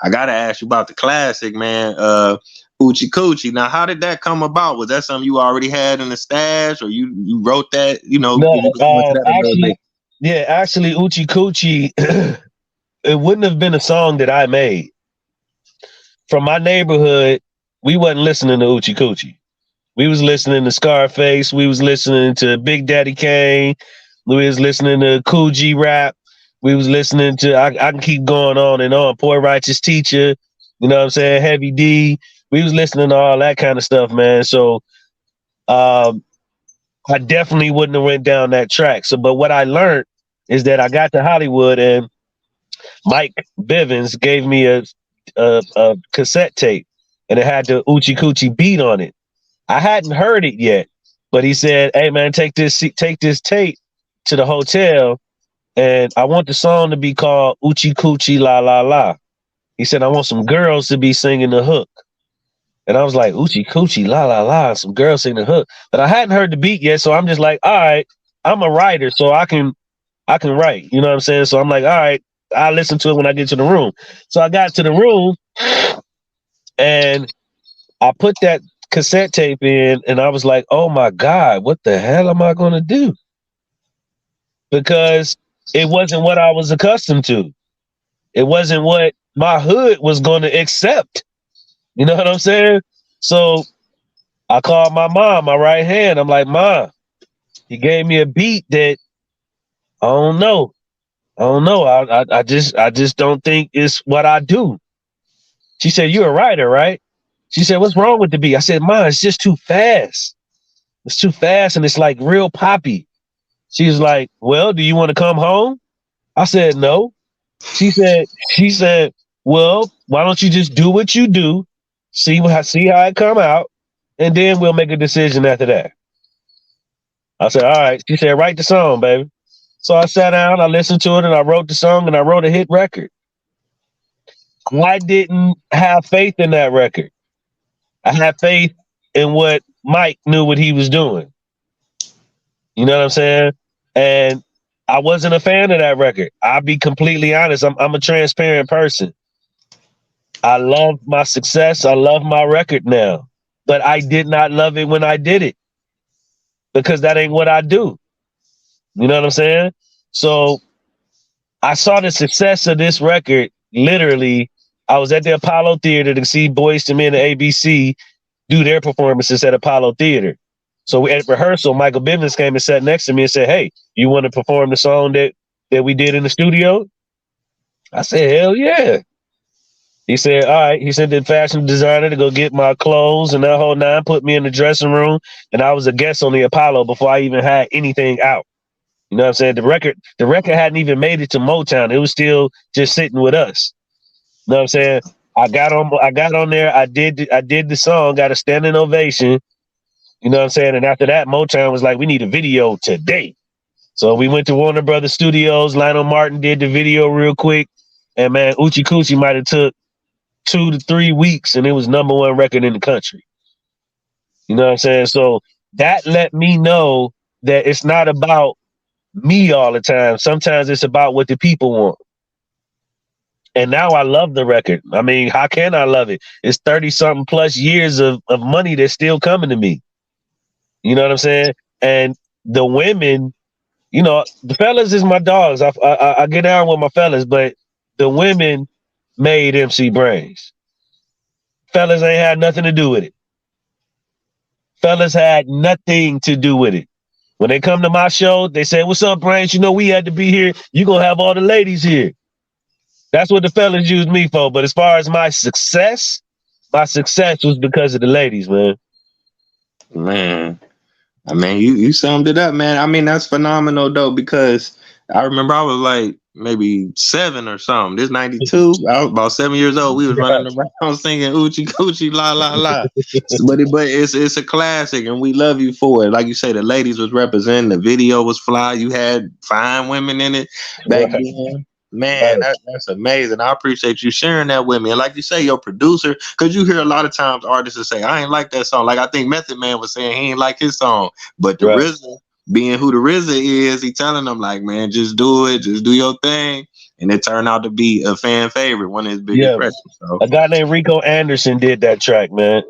I gotta ask you about the classic, man. Ochie Coochie. Now, how did that come about? Was that something you already had in the stash, or you wrote that? You know, No, can you go into that a little bit? actually, Ochie Coochie, it wouldn't have been a song that I made. From my neighborhood, we wasn't listening to Ochie Coochie. We was listening to Scarface. We was listening to Big Daddy Kane. We was listening to Cool G Rap. We was listening to, I can keep going on and on. Poor Righteous Teacher, you know what I'm saying? Heavy D. We was listening to all that kind of stuff, man. So I definitely wouldn't have went down that track. So, but what I learned is that I got to Hollywood and Mike Bivens gave me a cassette tape and it had the Ochie Coochie beat on it. I hadn't heard it yet, but he said, "Hey man, take this tape to the hotel, and I want the song to be called Ochie Coochie La La La." He said, "I want some girls to be singing the hook." And I was like, Ochie Coochie La La La, some girls singing the hook. But I hadn't heard the beat yet, so I'm just like, all right, I'm a writer, so I can write. You know what I'm saying? So I'm like, all right, I'll listen to it when I get to the room. So I got to the room and I put that cassette tape in and I was like, oh my God, what the hell am I going to do? Because it wasn't what I was accustomed to. It wasn't what my hood was going to accept. You know what I'm saying? So I called my mom, my right hand. I'm like, Mom, he gave me a beat that I don't know. I just don't think it's what I do. She said, "You're a writer, right?" She said, "What's wrong with the beat?" I said, "Mom, it's just too fast. It's too fast and it's like real poppy." She was like, "Well, do you want to come home?" I said, "No." She said, "Well, why don't you just do what you do, see how it come out, and then we'll make a decision after that." I said, "All right." She said, "Write the song, baby." So I sat down, I listened to it, and I wrote the song, and I wrote a hit record. I didn't have faith in that record. I had faith in what Mike knew what he was doing. You know what I'm saying? And I wasn't a fan of that record. I'll be completely honest. I'm a transparent person. I love my success. I love my record now. But I did not love it when I did it because that ain't what I do. You know what I'm saying? So I saw the success of this record. Literally, I was at the Apollo Theater to see Boyz II Men and ABC do their performances at Apollo Theater. So at rehearsal, Michael Bivens came and sat next to me and said, "Hey, you want to perform the song that we did in the studio?" I said, "Hell yeah." He said, "All right." He sent the fashion designer to go get my clothes and that whole nine, put me in the dressing room, and I was a guest on the Apollo before I even had anything out. You know what I'm saying? The record hadn't even made it to Motown. It was still just sitting with us. You know what I'm saying? I got on there. I did the song, got a standing ovation. You know what I'm saying? And after that, Motown was like, "We need a video today." So we went to Warner Brothers Studios. Lionel Martin did the video real quick. And man, Ochie Coochie might have took 2 to 3 weeks and it was #1 record in the country. You know what I'm saying? So that let me know that it's not about me all the time. Sometimes it's about what the people want. And now I love the record. I mean, how can I love it? It's 30-something plus years of money that's still coming to me. You know what I'm saying? And the women, you know, the fellas is my dogs. I get down with my fellas, but the women made MC Brainz. Fellas ain't had nothing to do with it. Fellas had nothing to do with it. When they come to my show, they say, "What's up, Brainz? You know, we had to be here. You gonna have all the ladies here." That's what the fellas used me for. But as far as my success was because of the ladies, man. Man, I mean, you summed it up, man. I mean, that's phenomenal though, because I remember I was like maybe 7 or something. This 92, I was about 7 years old. We was running around singing Ochie Coochie La La La. but it's a classic, and we love you for it. Like you say, the ladies was representing. The video was fly. You had fine women in it back then. Man, that's amazing. I appreciate you sharing that with me. And like you say, your producer, because you hear a lot of times artists say, "I ain't like that song." Like I think Method Man was saying he ain't like his song, but the RZA being who the RZA is, he telling them like, man, just do it, just do your thing. And it turned out to be a fan favorite, one of his biggest Yeah. records. So A guy named Rico Anderson did that track, man.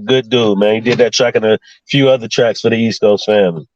Good dude, man. He did that track and a few other tracks for the East Coast family.